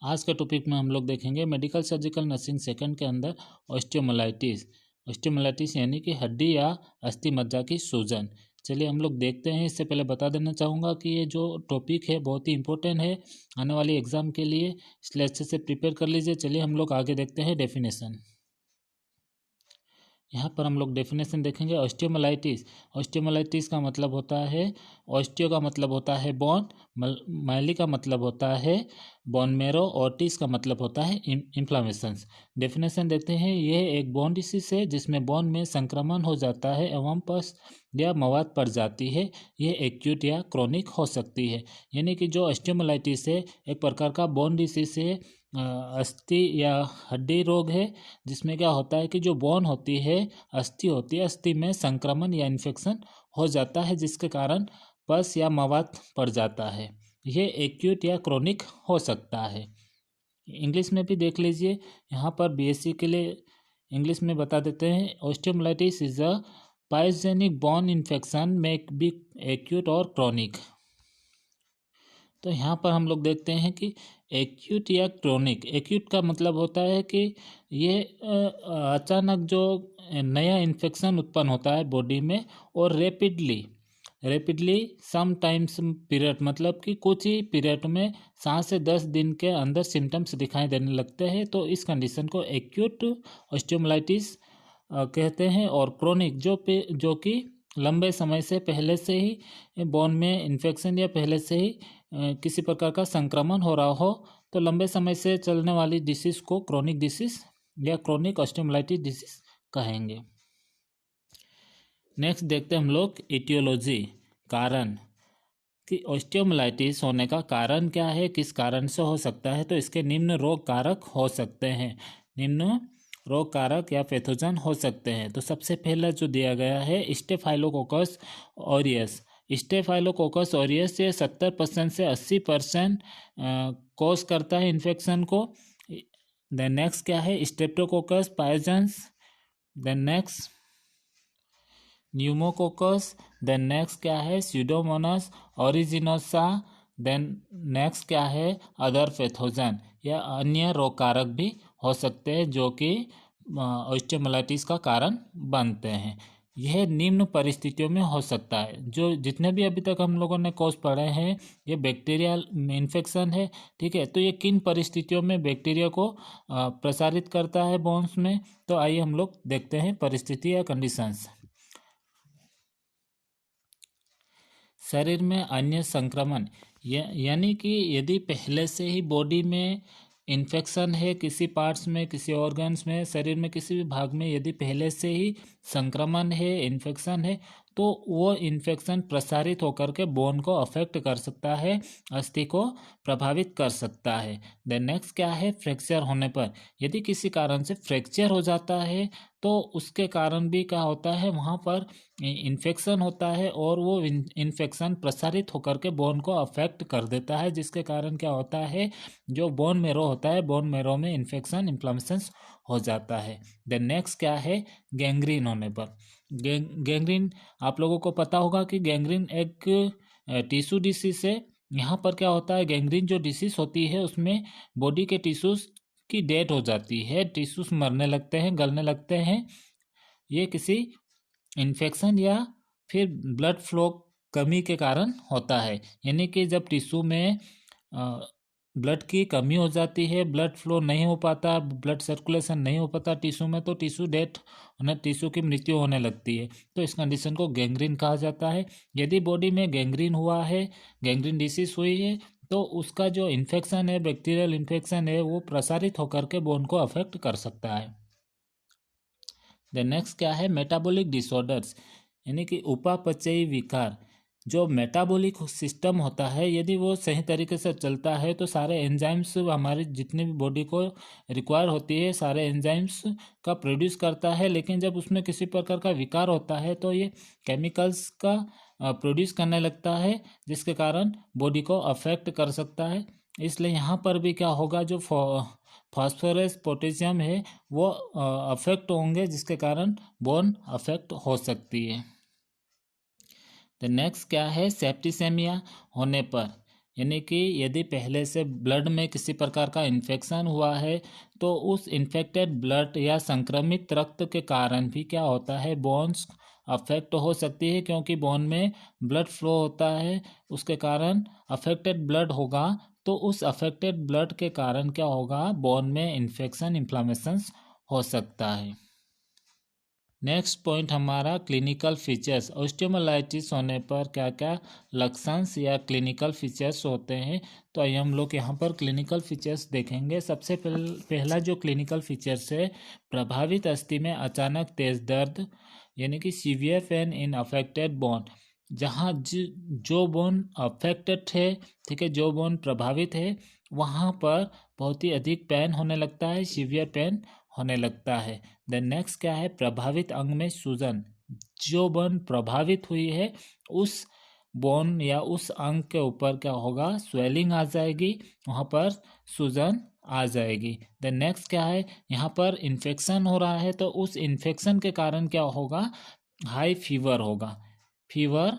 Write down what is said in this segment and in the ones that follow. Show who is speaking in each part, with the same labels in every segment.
Speaker 1: आज के टॉपिक में हम लोग देखेंगे मेडिकल सर्जिकल नर्सिंग सेकंड के अंदर ऑस्टियोमाइलाइटिस यानी कि हड्डी या अस्थि मज्जा की सूजन। चलिए हम लोग देखते हैं। इससे पहले बता देना चाहूँगा कि ये जो टॉपिक है बहुत ही इंपॉर्टेंट है आने वाली एग्जाम के लिए, इसलिए अच्छे से प्रिपेयर कर लीजिए। चलिए हम लोग आगे देखते हैं डेफिनेशन। यहाँ पर हम लोग डेफिनेशन देखेंगे। ऑस्टियोमाइलाइटिस का मतलब होता है, ऑस्टियो का मतलब होता है बोन, माइली का मतलब होता है बोन मेरो, और टिस का मतलब होता है इन्फ्लामेशंस। डेफिनेशन देखते हैं। यह एक बोन डिसीज है जिसमें बोन में संक्रमण हो जाता है एवं पस या मवाद पड़ जाती है। यह एक्यूट या क्रोनिक हो सकती है। यानी कि जो ऑस्टियोमाइलाइटिस है एक प्रकार का बोन डिसीज है, अस्थि या हड्डी रोग है, जिसमें क्या होता है कि जो बोन होती है, अस्थि होती है, अस्थि में संक्रमण या इन्फेक्शन हो जाता है जिसके कारण पस या मवाद पड़ जाता है। यह एक्यूट या क्रोनिक हो सकता है। इंग्लिश में भी देख लीजिए, यहाँ पर बीएससी के लिए इंग्लिश में बता देते हैं। Osteomyelitis is a pyogenic bone infection may be acute और क्रोनिक। तो यहाँ पर हम लोग देखते हैं कि एक्यूट या क्रोनिक। एक्यूट का मतलब होता है कि ये अचानक जो नया इन्फेक्शन उत्पन्न होता है बॉडी में, और रैपिडली सम टाइम्स पीरियड, मतलब कि कुछ ही पीरियड में 7 से 10 दिन के अंदर सिम्टम्स दिखाई देने लगते हैं। तो इस कंडीशन को एक्यूट ऑस्टियोमाइलाइटिस कहते हैं। और क्रोनिक जो कि लंबे समय से पहले से ही बोन में इन्फेक्शन या पहले से ही किसी प्रकार का संक्रमण हो रहा हो, तो लंबे समय से चलने वाली डिसीज को क्रोनिक डिसीज या क्रोनिक ऑस्टियोमाइलाइटिस डिसीज कहेंगे। नेक्स्ट देखते हैं हम लोग इटियोलॉजी, कारण कि ऑस्टियोमाइलाइटिस होने का कारण क्या है, किस कारण से हो सकता है। तो इसके निम्न रोग कारक हो सकते हैं, निम्न रोग कारक या पैथोजन हो सकते हैं। तो सबसे पहला जो दिया गया है स्टेफाइलोकोकस ऑरियस। स्टेफाइलोकोकस ऑरियस ये 70% से 80% कॉज करता है इन्फेक्शन को। देन नेक्स्ट क्या है, streptococcus pyogenes. Then next pneumococcus. Then next क्या है, स्यूडोमोनास ओरिजिनोसा। देन नेक्स्ट क्या है, अदर पैथोजन या अन्य रोग कारक भी हो सकते हैं जो कि ऑस्टियोमाइलाइटिस का कारण बनते हैं। यह निम्न परिस्थितियों में हो सकता है। जो जितने भी अभी तक हम लोगों ने कॉज पढ़े हैं ये बैक्टीरियल इन्फेक्शन है, ठीक है। तो ये किन परिस्थितियों में बैक्टीरिया को प्रसारित करता है बोन्स में, तो आइए हम लोग देखते हैं परिस्थिति या कंडीशंस। शरीर में अन्य संक्रमण, यानी कि यदि पहले से ही बॉडी में इन्फेक्शन है, किसी पार्ट्स में, किसी ऑर्गन्स में, शरीर में किसी भी भाग में यदि पहले से ही संक्रमण है, इन्फेक्शन है, तो वो इन्फेक्शन प्रसारित होकर के बोन को अफेक्ट कर सकता है, अस्थि को प्रभावित कर सकता है। देन नेक्स्ट क्या है, फ्रैक्चर होने पर, यदि किसी कारण से फ्रैक्चर हो जाता है तो उसके कारण भी क्या होता है, वहाँ पर इन्फेक्शन होता है और वो इन्फेक्शन प्रसारित होकर के बोन को अफेक्ट कर देता है, जिसके कारण क्या होता है, जो बोन मेरो होता है, बोन मेरो में इन्फेक्शन इन्फ्लामेशन हो जाता है। देन नेक्स्ट क्या है, गैंग्रीन होने पर। गैंग्रीन आप लोगों को पता होगा कि गैंग्रीन एक टिश्यू डिसीज है। यहाँ पर क्या होता है, गैंग्रीन जो डिसीज होती है उसमें बॉडी के टिश्यूज की डेथ हो जाती है, टिश्यूज मरने लगते हैं, गलने लगते हैं। ये किसी इन्फेक्शन या फिर ब्लड फ्लो कमी के कारण होता है। यानी कि जब टिश्यू में ब्लड की कमी हो जाती है, ब्लड फ्लो नहीं हो पाता, ब्लड सर्कुलेशन नहीं हो पाता टिश्यू में, तो टिश्यू डेथ होने, टिश्यू की मृत्यु होने लगती है। तो इस कंडीशन को गैंग्रीन कहा जाता है। यदि बॉडी में गैंग्रीन हुआ है, गैंग्रीन डिसीज हुई है, तो उसका जो इन्फेक्शन है, बैक्टीरियल इन्फेक्शन है, वो प्रसारित होकर के बोन को अफेक्ट कर सकता है। देन नेक्स्ट क्या है, मेटाबॉलिक डिसऑर्डर्स, यानी कि उपापचयी विकार। जो मेटाबॉलिक सिस्टम होता है यदि वो सही तरीके से चलता है तो सारे एंजाइम्स, हमारे जितने भी बॉडी को रिक्वायर होती है, सारे एंजाइम्स का प्रोड्यूस करता है। लेकिन जब उसमें किसी प्रकार का विकार होता है तो ये केमिकल्स का प्रोड्यूस करने लगता है, जिसके कारण बॉडी को अफेक्ट कर सकता है। इसलिए यहाँ पर भी क्या होगा, जो फास्फोरस पोटेशियम है वो अफेक्ट होंगे, जिसके कारण बोन अफेक्ट हो सकती है। तो नेक्स्ट क्या है, सेप्टिसेमिया होने पर, यानी कि यदि पहले से ब्लड में किसी प्रकार का इन्फेक्शन हुआ है तो उस इन्फेक्टेड ब्लड या संक्रमित रक्त के कारण भी क्या होता है, बोन्स अफेक्ट हो सकती है, क्योंकि बोन में ब्लड फ्लो होता है, उसके कारण अफेक्टेड ब्लड होगा। तो उस अफेक्टेड ब्लड के कारण क्या होगा, बोन में इन्फेक्शन, इन्फ्लामेशन हो सकता है। नेक्स्ट पॉइंट हमारा क्लिनिकल फीचर्स। ऑस्टियोमाइलाइटिस होने पर क्या क्या लक्षण या क्लिनिकल फीचर्स होते हैं, तो आइए हम लोग यहाँ पर क्लिनिकल फीचर्स देखेंगे। सबसे पहला जो क्लिनिकल फीचर्स है, प्रभावित अस्थि में अचानक तेज दर्द, यानी कि severe pain in affected bone. जहाँ जो बोन अफेक्टेड है, ठीक है, जो बोन प्रभावित है, वहाँ पर बहुत ही अधिक पेन होने लगता है, सीवियर पेन होने लगता है। देन नेक्स्ट क्या है, प्रभावित अंग में सूजन। जो बोन प्रभावित हुई है उस बोन या उस अंग के ऊपर क्या होगा, स्वेलिंग आ जाएगी, वहाँ पर सूजन आ जाएगी। देन नेक्स्ट क्या है, यहाँ पर इन्फेक्शन हो रहा है तो उस इन्फेक्शन के कारण क्या होगा, हाई फीवर होगा, फीवर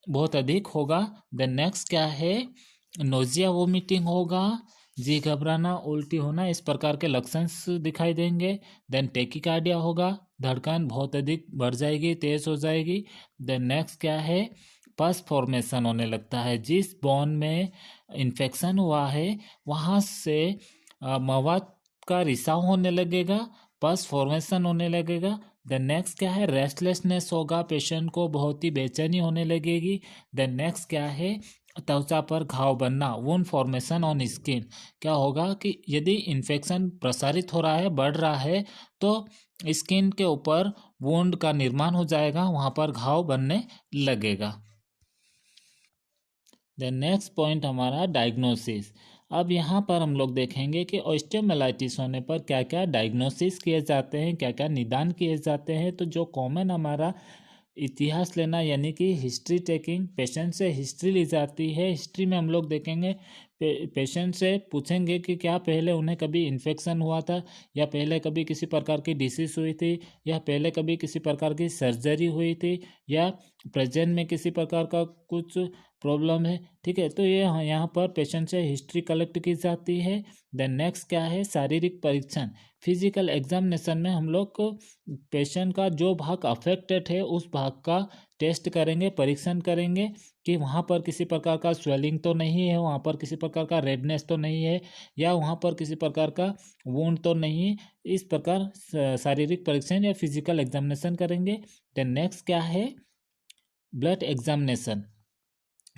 Speaker 1: बहुत अधिक होगा। देन नेक्स्ट क्या है, नोजिया वोमिटिंग होगा, जी घबराना, उल्टी होना, इस प्रकार के लक्षण दिखाई देंगे। देन टेकिकार्डिया होगा, धड़कन बहुत अधिक बढ़ जाएगी, तेज हो जाएगी। देन नेक्स्ट क्या है, पस फॉर्मेशन होने लगता है। जिस बोन में इन्फेक्शन हुआ है वहाँ से मवाद का रिसाव होने लगेगा, पस फॉर्मेशन होने लगेगा। देन नेक्स्ट क्या है, रेस्टलेसनेस होगा, पेशेंट को बहुत ही बेचैनी होने लगेगी। देन नेक्स्ट क्या है, त्वचा पर घाव बनना, वुंड फॉर्मेशन ऑन स्किन। क्या होगा कि यदि इन्फेक्शन प्रसारित हो रहा है, बढ़ रहा है, तो स्किन के ऊपर वुंड का निर्माण हो जाएगा, वहाँ पर घाव बनने लगेगा। देन नेक्स्ट पॉइंट हमारा डायग्नोसिस। अब यहाँ पर हम लोग देखेंगे कि ऑस्टियोमाइलाइटिस होने पर क्या क्या डायग्नोसिस किए जाते हैं, क्या क्या निदान किए जाते हैं। तो जो कॉमन हमारा इतिहास लेना, यानी कि हिस्ट्री टेकिंग, पेशेंट से हिस्ट्री ली जाती है। हिस्ट्री में हम लोग देखेंगे, पेशेंट से पूछेंगे कि क्या पहले उन्हें कभी इन्फेक्शन हुआ था, या पहले कभी किसी प्रकार की डिसीज हुई थी, या पहले कभी किसी प्रकार की सर्जरी हुई थी, या प्रेजेंट में किसी प्रकार का कुछ प्रॉब्लम है, ठीक है। तो ये यहाँ पर पेशेंट से हिस्ट्री कलेक्ट की जाती है। देन नेक्स्ट क्या है, शारीरिक परीक्षण। फिजिकल एग्जामिनेशन में हम लोग को पेशेंट का जो भाग अफेक्टेड है उस भाग का टेस्ट करेंगे, परीक्षण करेंगे कि वहाँ पर किसी प्रकार का स्वेलिंग तो नहीं है, वहाँ पर किसी प्रकार का रेडनेस तो नहीं है, या वहाँ पर किसी प्रकार का वुंड तो नहीं है। इस प्रकार शारीरिक परीक्षण या फिजिकल एग्जामिनेशन करेंगे। देन नेक्स्ट क्या है, ब्लड एग्जामिनेशन।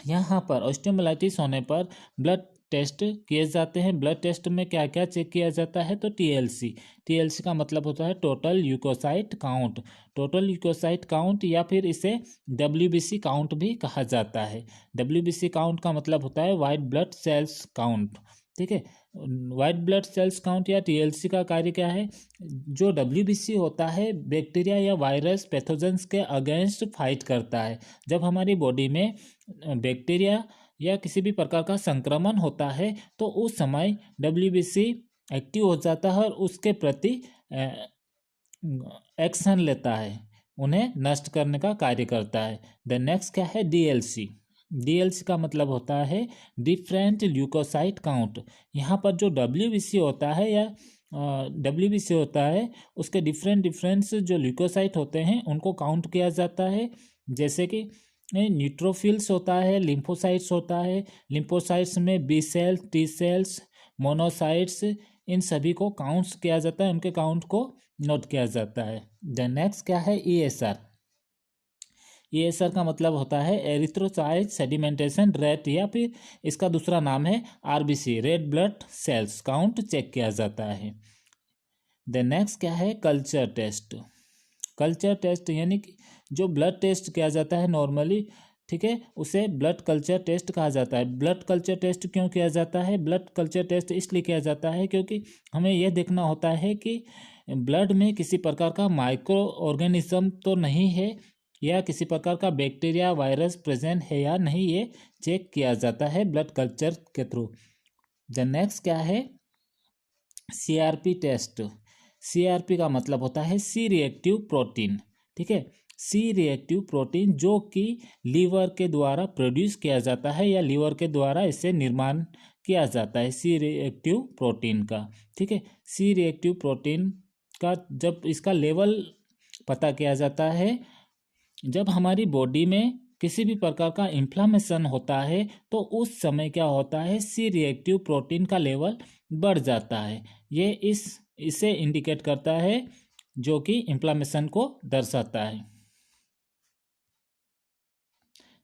Speaker 1: यहाँ पर ऑस्टियोमाइलाइटिस होने पर ब्लड टेस्ट किए जाते हैं। ब्लड टेस्ट में क्या क्या चेक किया जाता है, तो टीएलसी। टीएलसी का मतलब होता है total leucocyte count. Total leucocyte count, या फिर इसे डब्ल्यूबीसी काउंट भी कहा जाता है। डब्ल्यूबीसी काउंट का मतलब होता है वाइट ब्लड सेल्स काउंट, ठीक है। वाइट ब्लड सेल्स काउंट या टीएलसी का कार्य क्या है, जो डब्ल्यूबीसी होता है बैक्टीरिया या वायरस पैथोजेंस के अगेंस्ट फाइट करता है। जब हमारी बॉडी में बैक्टीरिया या किसी भी प्रकार का संक्रमण होता है तो उस समय डब्ल्यूबीसी एक्टिव हो जाता है और उसके प्रति एक्शन लेता है, उन्हें नष्ट करने का कार्य करता है। द नेक्स्ट क्या है, डीएलसी। डीएलसी का मतलब होता है डिफरेंट ल्यूकोसाइट काउंट। यहाँ पर जो डब्ल्यूबीसी होता है या डब्ल्यूबीसी होता है, उसके डिफरेंट जो ल्यूकोसाइट होते हैं उनको काउंट किया जाता है। जैसे कि न्यूट्रोफिल्स होता है, लिम्फोसाइट्स होता है, लिम्फोसाइट्स में B cells, T cells, monocytes, इन सभी को काउंट्स किया जाता है, उनके काउंट को नोट किया जाता है। देन नेक्स्ट क्या है, ईएसआर। ईएसआर का मतलब होता है एरिथ्रोसाइट सेडिमेंटेशन रेट, या फिर इसका दूसरा नाम है RBC, red blood cells count check किया जाता है। देन नेक्स्ट क्या है, कल्चर टेस्ट। कल्चर टेस्ट यानी कि जो ब्लड टेस्ट किया जाता है नॉर्मली, ठीक है, उसे ब्लड कल्चर टेस्ट कहा जाता है। ब्लड कल्चर टेस्ट क्यों किया जाता है, ब्लड कल्चर टेस्ट इसलिए किया जाता है क्योंकि हमें यह देखना होता है कि ब्लड में किसी प्रकार का माइक्रो ऑर्गेनिज्म तो नहीं है, या किसी प्रकार का बैक्टीरिया वायरस प्रेजेंट है या नहीं, ये चेक किया जाता है ब्लड कल्चर के थ्रू। द नेक्स्ट क्या है, सीआरपी टेस्ट। सीआरपी का मतलब होता है सी रिएक्टिव प्रोटीन, ठीक है। सी रिएक्टिव प्रोटीन, जो कि लीवर के द्वारा प्रोड्यूस किया जाता है या लीवर के द्वारा इसे निर्माण किया जाता है सी रिएक्टिव प्रोटीन का। ठीक है, सी रिएक्टिव प्रोटीन का जब इसका लेवल पता किया जाता है, जब हमारी बॉडी में किसी भी प्रकार का इन्फ्लामेशन होता है तो उस समय क्या होता है, सी रिएक्टिव प्रोटीन का लेवल बढ़ जाता है। ये इसे इंडिकेट करता है, जो कि इन्फ्लामेशन को दर्शाता है।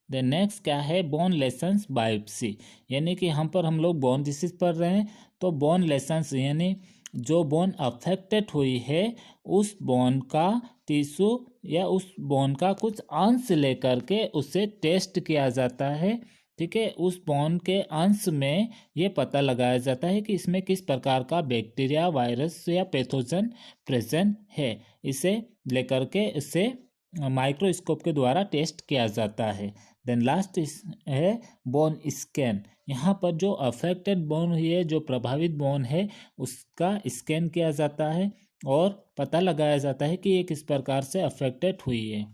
Speaker 1: द नेक्स्ट क्या है, बोन लेसेंस बायोप्सी, यानी कि हम लोग बोन डिसीज पढ़ रहे हैं, तो बोन लेसेंस यानी जो बोन अफेक्टेड हुई है उस बोन का टिश्यू या उस बोन का कुछ अंश लेकर के उसे टेस्ट किया जाता है। ठीक है, उस बोन के अंश में ये पता लगाया जाता है कि इसमें किस प्रकार का बैक्टीरिया, वायरस या पैथोजन प्रेजेंट है। इसे लेकर के इसे माइक्रोस्कोप के द्वारा टेस्ट किया जाता है। देन लास्ट है बोन स्कैन। यहाँ पर जो अफेक्टेड बोन हुई है, जो प्रभावित बोन है, उसका स्कैन किया जाता है और पता लगाया जाता है कि ये किस प्रकार से अफेक्टेड हुई है।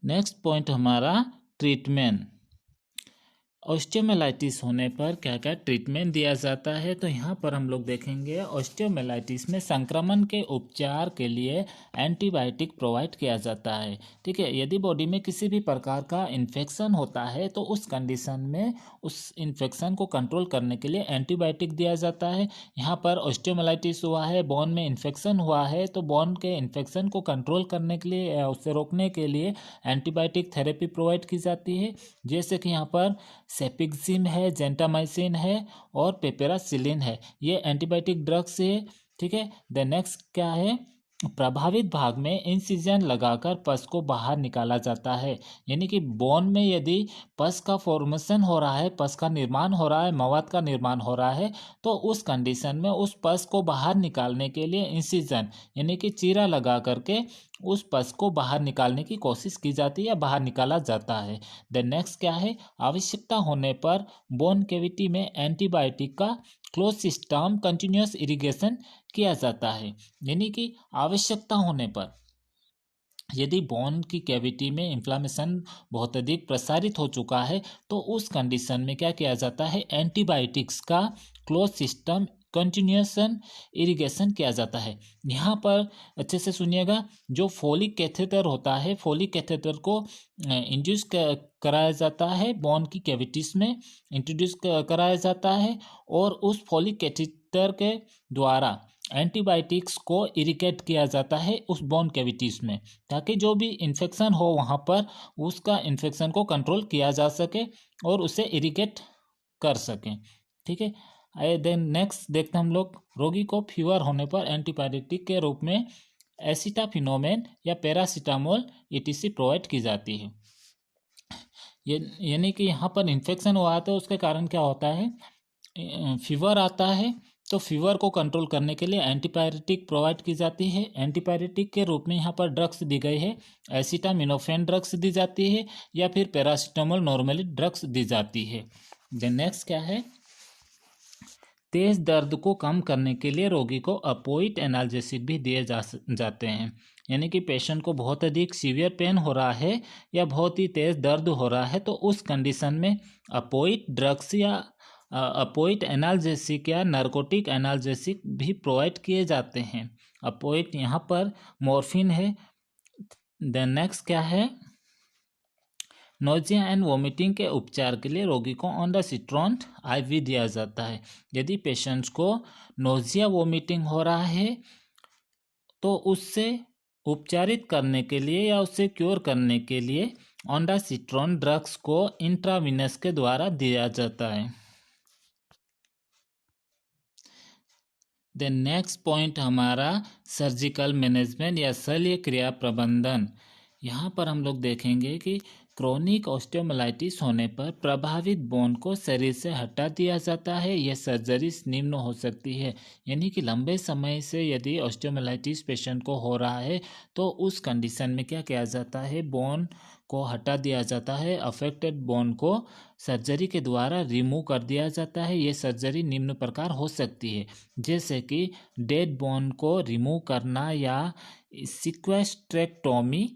Speaker 1: नेक्स्ट पॉइंट हमारा ट्रीटमेंट। ऑस्टियोमाइलाइटिस होने पर क्या क्या ट्रीटमेंट दिया जाता है, तो यहाँ पर हम लोग देखेंगे ऑस्टियोमाइलाइटिस में संक्रमण के उपचार के लिए एंटीबायोटिक प्रोवाइड किया जाता है। ठीक है, यदि बॉडी में किसी भी प्रकार का इन्फेक्शन होता है तो उस कंडीशन में उस इन्फेक्शन को कंट्रोल करने के लिए एंटीबायोटिक दिया जाता है। यहाँ पर ऑस्टियोमाइलाइटिस हुआ है, बोन में इन्फेक्शन हुआ है, तो बोन के इन्फेक्शन को कंट्रोल करने के लिए, उससे रोकने के लिए एंटीबायोटिक थेरेपी प्रोवाइड की जाती है। जैसे कि यहाँ पर सेपिक्सिम है, जेंटामाइसिन है और पेपेरासिलिन है, ये एंटीबायोटिक ड्रग्स है। ठीक है, द नेक्स्ट क्या है, प्रभावित भाग में इंसिजन लगाकर पस को बाहर निकाला जाता है। यानी कि बोन में यदि पस का फॉर्मेशन हो रहा है, पस का निर्माण हो रहा है, मवाद का निर्माण हो रहा है, तो उस कंडीशन में उस पस को बाहर निकालने के लिए इंसिजन यानी कि चीरा लगा करके उस पस को बाहर निकालने की कोशिश की जाती है या बाहर निकाला जाता है। देन नेक्स्ट क्या है, आवश्यकता होने पर बोन कैविटी में एंटीबायोटिक का क्लोज सिस्टम कंटिन्यूस इरिगेशन किया जाता है। यानी कि आवश्यकता होने पर यदि बोन की कैविटी में इन्फ्लामेशन बहुत अधिक प्रसारित हो चुका है तो उस कंडीशन में क्या किया जाता है, एंटीबायोटिक्स का क्लोज सिस्टम कंटिन्यूएशन इरिगेशन किया जाता है। यहाँ पर अच्छे से सुनिएगा, जो फोलिक कैथेटर होता है, फोलिक कैथेटर को इंड्यूस कराया जाता है, बोन की कैविटीज में इंट्रोड्यूस कराया जाता है और उस फोलिक कैथेटर के द्वारा एंटीबायोटिक्स को इरिगेट किया जाता है उस बोन कैविटीज में, ताकि जो भी इन्फेक्शन हो वहाँ पर उसका इन्फेक्शन को कंट्रोल किया जा सके और उसे इरिगेट कर सकें। ठीक है, आइए देन नेक्स्ट देखते हैं हम लोग, रोगी को फीवर होने पर एंटीबायोटिक के रूप में एसिटाफिनोमेन या पैरासीटामोल ईटीसी प्रोवाइड की जाती है। यानी कि यहाँ पर इन्फेक्शन हुआ है तो उसके कारण क्या होता है, फीवर आता है, तो फीवर को कंट्रोल करने के लिए एंटीपायरेटिक प्रोवाइड की जाती है। एंटीपायरेटिक के रूप में यहाँ पर ड्रग्स दी गई है, एसिटामिनोफेन ड्रग्स दी जाती है या फिर पैरासीटामोल नॉर्मली ड्रग्स दी जाती है। देन नेक्स्ट क्या है, तेज दर्द को कम करने के लिए रोगी को अपोइट एनाल्जेसिक भी दिए जाते हैं। यानी कि पेशेंट को बहुत अधिक सीवियर पेन हो रहा है या बहुत ही तेज दर्द हो रहा है तो उस कंडीशन में अपोइट ड्रग्स या अपोइट एनाल्जेसिक या नार्कोटिक एनाल्जेसिक भी प्रोवाइड किए जाते हैं। अपोइट यहाँ पर मॉर्फिन है। देन नेक्स्ट क्या है, नोजिया एंड वोमिटिंग के उपचार के लिए रोगी को ऑन्डासिट्रॉन आईवी दिया जाता है। यदि पेशेंट्स को नोजिया वोमिटिंग हो रहा है तो उससे उपचारित करने के लिए या उससे क्योर करने के लिए ऑन्डासिट्रॉन ड्रग्स को इंट्रावीनस के द्वारा दिया जाता है। देन नेक्स्ट पॉइंट हमारा सर्जिकल मैनेजमेंट या शल्य क्रिया प्रबंधन। यहाँ पर हम लोग देखेंगे कि क्रोनिक ऑस्टियोमाइलाइटिस होने पर प्रभावित बोन को शरीर से हटा दिया जाता है। यह सर्जरी निम्न हो सकती है, यानी कि लंबे समय से यदि ऑस्टियोमाइलाइटिस पेशेंट को हो रहा है तो उस कंडीशन में क्या किया जाता है, बोन को हटा दिया जाता है, अफेक्टेड बोन को सर्जरी के द्वारा रिमूव कर दिया जाता है। ये सर्जरी निम्न प्रकार हो सकती है, जैसे कि डेड बोन को रिमूव करना या सिक्वेस्ट्रेक्टोमी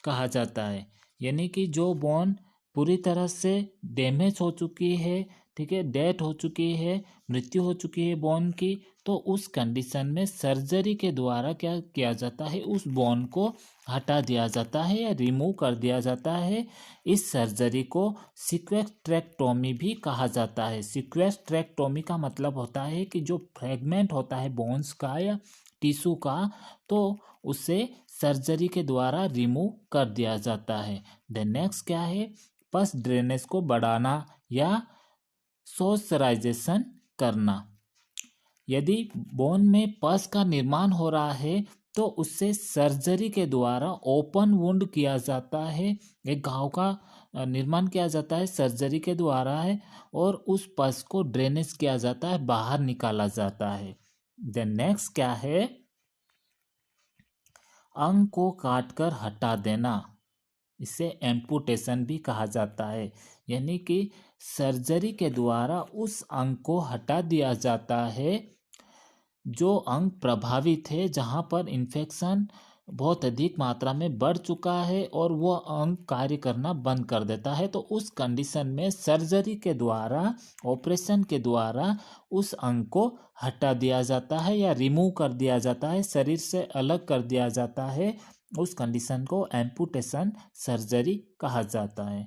Speaker 1: कहा जाता है, यानी कि जो बोन पूरी तरह से डैमेज हो चुकी है, ठीक है, डेथ हो चुकी है, मृत्यु हो चुकी है बोन की, तो उस कंडीशन में सर्जरी के द्वारा क्या किया जाता है, उस बोन को हटा दिया जाता है या रिमूव कर दिया जाता है। इस सर्जरी को सिक्वेस्ट्रेक्टोमी भी कहा जाता है। सिक्वेस्ट्रेक्टोमी का मतलब होता है कि जो फ्रेगमेंट होता है बोन्स का या टिश्यू का, तो उसे सर्जरी के द्वारा रिमूव कर दिया जाता है। देन नेक्स्ट क्या है, पस ड्रेनेज को बढ़ाना या सोसराइजेशन करना। यदि बोन में पस का निर्माण हो रहा है तो उससे सर्जरी के द्वारा ओपन वुंड किया जाता है, एक घाव का निर्माण किया जाता है सर्जरी के द्वारा है, और उस पस को ड्रेनेज किया जाता है, बाहर निकाला जाता है। देन नेक्स्ट क्या है, अंग को काटकर हटा देना, इसे एम्पुटेशन भी कहा जाता है, यानी कि सर्जरी के द्वारा उस अंग को हटा दिया जाता है जो अंग प्रभावित है, जहाँ पर इन्फेक्शन बहुत अधिक मात्रा में बढ़ चुका है और वह अंग कार्य करना बंद कर देता है। तो उस कंडीशन में सर्जरी के द्वारा, ऑपरेशन के द्वारा उस अंग को हटा दिया जाता है या रिमूव कर दिया जाता है, शरीर से अलग कर दिया जाता है। उस कंडीशन को एम्पुटेशन सर्जरी कहा जाता है।